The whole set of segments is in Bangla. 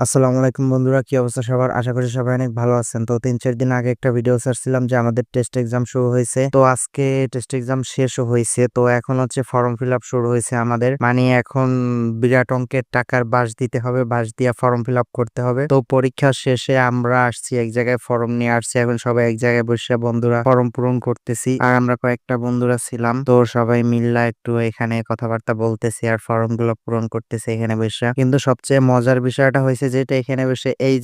আসসালামু আলাইকুম বন্ধুরা, কি অবস্থা সবার? আশা করি সবাই অনেক ভালো আছেন। তো ৩-৪ দিন আগে একটা ভিডিও ছাড়ছিলাম যে আমাদের টেস্ট এক্সাম শুরু হয়েছে। তো আজকে টেস্ট এক্সাম শেষও হয়েছে। তো এখন হচ্ছে ফর্ম ফিল আপ শুরু হয়েছে আমাদের। মানে এখন বিরাট অঙ্কের টাকার বাস দিতে হবে, বাস দিয়া ফর্ম ফিল আপ করতে হবে। তো পরীক্ষা শেষে আমরা আসছি এক জায়গায়, ফর্ম নিয়ে আসছি। এখন সবাই এক জায়গায় বসে বন্ধুরা ফর্ম পূরণ করতেছি। আর আমরা কয়েকটা বন্ধুরা ছিলাম, তো সবাই মিল্লা একটু এখানে কথাবার্তা বলতেছি আর ফর্ম গুলো পূরণ করতেছি এখানে বসে। কিন্তু সবচেয়ে মজার বিষয়টা হয়েছে যেটা এখানে বসে এই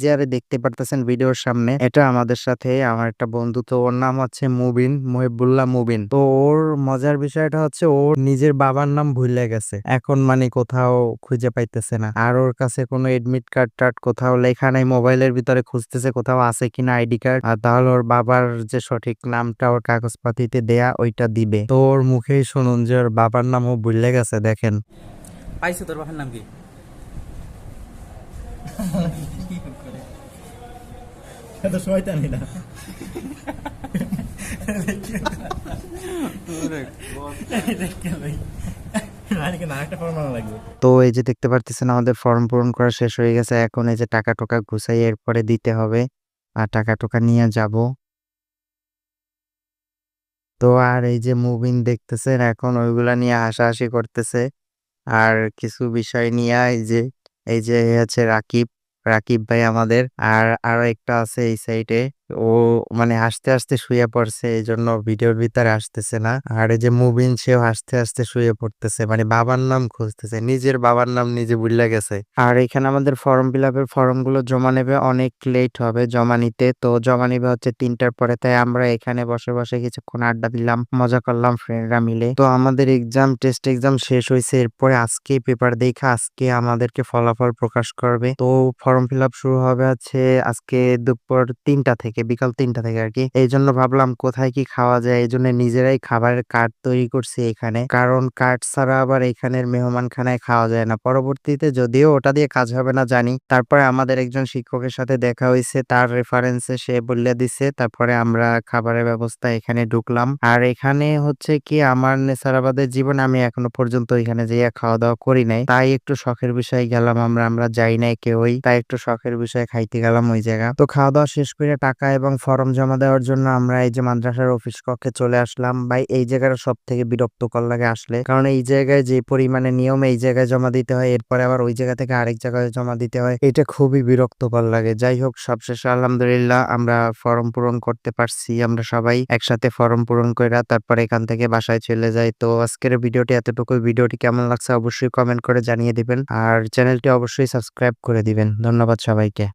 যে আরে দেখতে পারতেছেন ভিডিওর সামনে, এটা আমাদের সাথে আমার একটা বন্ধু। তো ওর নাম হচ্ছে মুবিন, মুহিবুল্লাহ মুবিন। তো ওর মজার বিষয়টা হচ্ছে ওর নিজের বাবার নাম ভুলে গেছে এখন, মানে কোথাও খুঁজে পাইতেছে না। আর ওর কাছে কোনো এডমিট কার্ড টার্ড কোথাও লেখা নাই, মোবাইলের ভিতরে খুঁজতেছে কোথাও আছে কিনা আইডি কার্ড, আর তাহলে ওর বাবার যে সঠিক নামটা ওর কাগজপাতিতে দেয়া ওইটা দিবে। তো ওর মুখেই শুনুন যে ওর বাবার নামও ভুলে গেছে। দেখেন, পাইছো তোর বাবার নাম কি? এত শয়তানি না। লাগবে। তো এই যে দেখতে পারতেছেন আমাদের ফর্ম পূরণ করা শেষ হয়ে গেছে। এখন এই যে টাকা টোকা গুছাই এরপরে দিতে হবে, আর টাকা টোকা নিয়ে যাব। তো আর এই যে মুভিন দেখতেছেন এখন ওইগুলা নিয়ে হাসাহাসি করতেছে। আর কিছু বিষয় নিয়ে এই যে হচ্ছে রাকিব, রাকিব ভাই আমাদের। আর আরো একটা আছে এই সাইডে, ও মানে হাসতে হাসতে শুয়ে পড়ছে, এই জন্য ভিডিওর ভিতরে আসতেছে না। আর এই যে মুবিন, সেও হাসতে হাসতে শুয়ে পড়তেছে, মানে বাবার নাম খুঁজতেছে, নিজের বাবার নাম নিজে ভুলে গেছে। আর এখানে আমাদের ফর্ম ফিল আপের ফর্ম গুলো জমা নেবে, অনেক লেট হবে জমা নিতে। তো জমা নিবে হচ্ছে 3টার পরে, তাই আমরা এখানে বসে বসে কিছুক্ষণ আড্ডা দিলাম, মজা করলাম ফ্রেন্ডরা মিলে। তো আমাদের টেস্ট এক্সাম শেষ হয়েছে, এরপরে আজকে পেপার দেখা আজকে আমাদেরকে ফলাফল প্রকাশ করবে। তো ফর্ম ফিল আপ শুরু হবে হচ্ছে আজকে দুপুর 3টা থেকে, বিকাল 3টা থেকে আর কি। এই জন্য ভাবলাম কোথায় কি খাওয়া যায়, এই জন্য নিজেরাই খাবারের কার্ড তৈরি করছি এখানে, কারণ কার্ড ছাড়া আবার এখানের মেহমানখানায় খাওয়া যায় না। পরবর্তীতে যদিও ওটা দিয়ে কাজ হবে না জানি, তারপরে আমাদের একজন শিক্ষকের সাথে দেখা হয়েছে, তার রেফারেন্সে সে বলে দিছে, তারপরে আমরা খাবারের ব্যবস্থা এখানে ঢুকলাম। আর এখানে হচ্ছে কি আমার নেসারাবাদের জীবনে আমি এখনো পর্যন্ত এখানে যেয়ে খাওয়া দাওয়া করি নাই, তাই একটু শখের বিষয় গেলাম। আমরা যাই নাই কেউই, তাই একটু শখের বিষয় খাইতে গেলাম ওই জায়গা। তো খাওয়া দাওয়া শেষ করে টাকা এবং ফর্ম জমা দেওয়ার জন্য আমরা এই যে মাদ্রাসার অফিস কক্ষে চলে আসলাম। ভাই এই জায়গাটা সব থেকে বিরক্তকর লাগে আসলে, কারণ এই জায়গায় যে পরিমাণে নিয়ম এই জায়গায় জমা দিতে হয়, এরপরে আবার ওই জায়গা থেকে আরেক জায়গায় জমা দিতে হয়, এটা খুবই বিরক্তকর লাগে। যাই হোক, সবশেষে আলহামদুলিল্লাহ আমরা ফর্ম পূরণ করতে পারছি। আমরা সবাই একসাথে ফর্ম পূরণ করে তারপরে এখান থেকে বাসায় চলে যাই। তো আজকের ভিডিওটি এতটুকুই। ভিডিওটি কেমন লাগছে অবশ্যই কমেন্ট করে জানিয়ে দিবেন, আর চ্যানেলটি অবশ্যই সাবস্ক্রাইব করে দিবেন। ধন্যবাদ সবাইকে।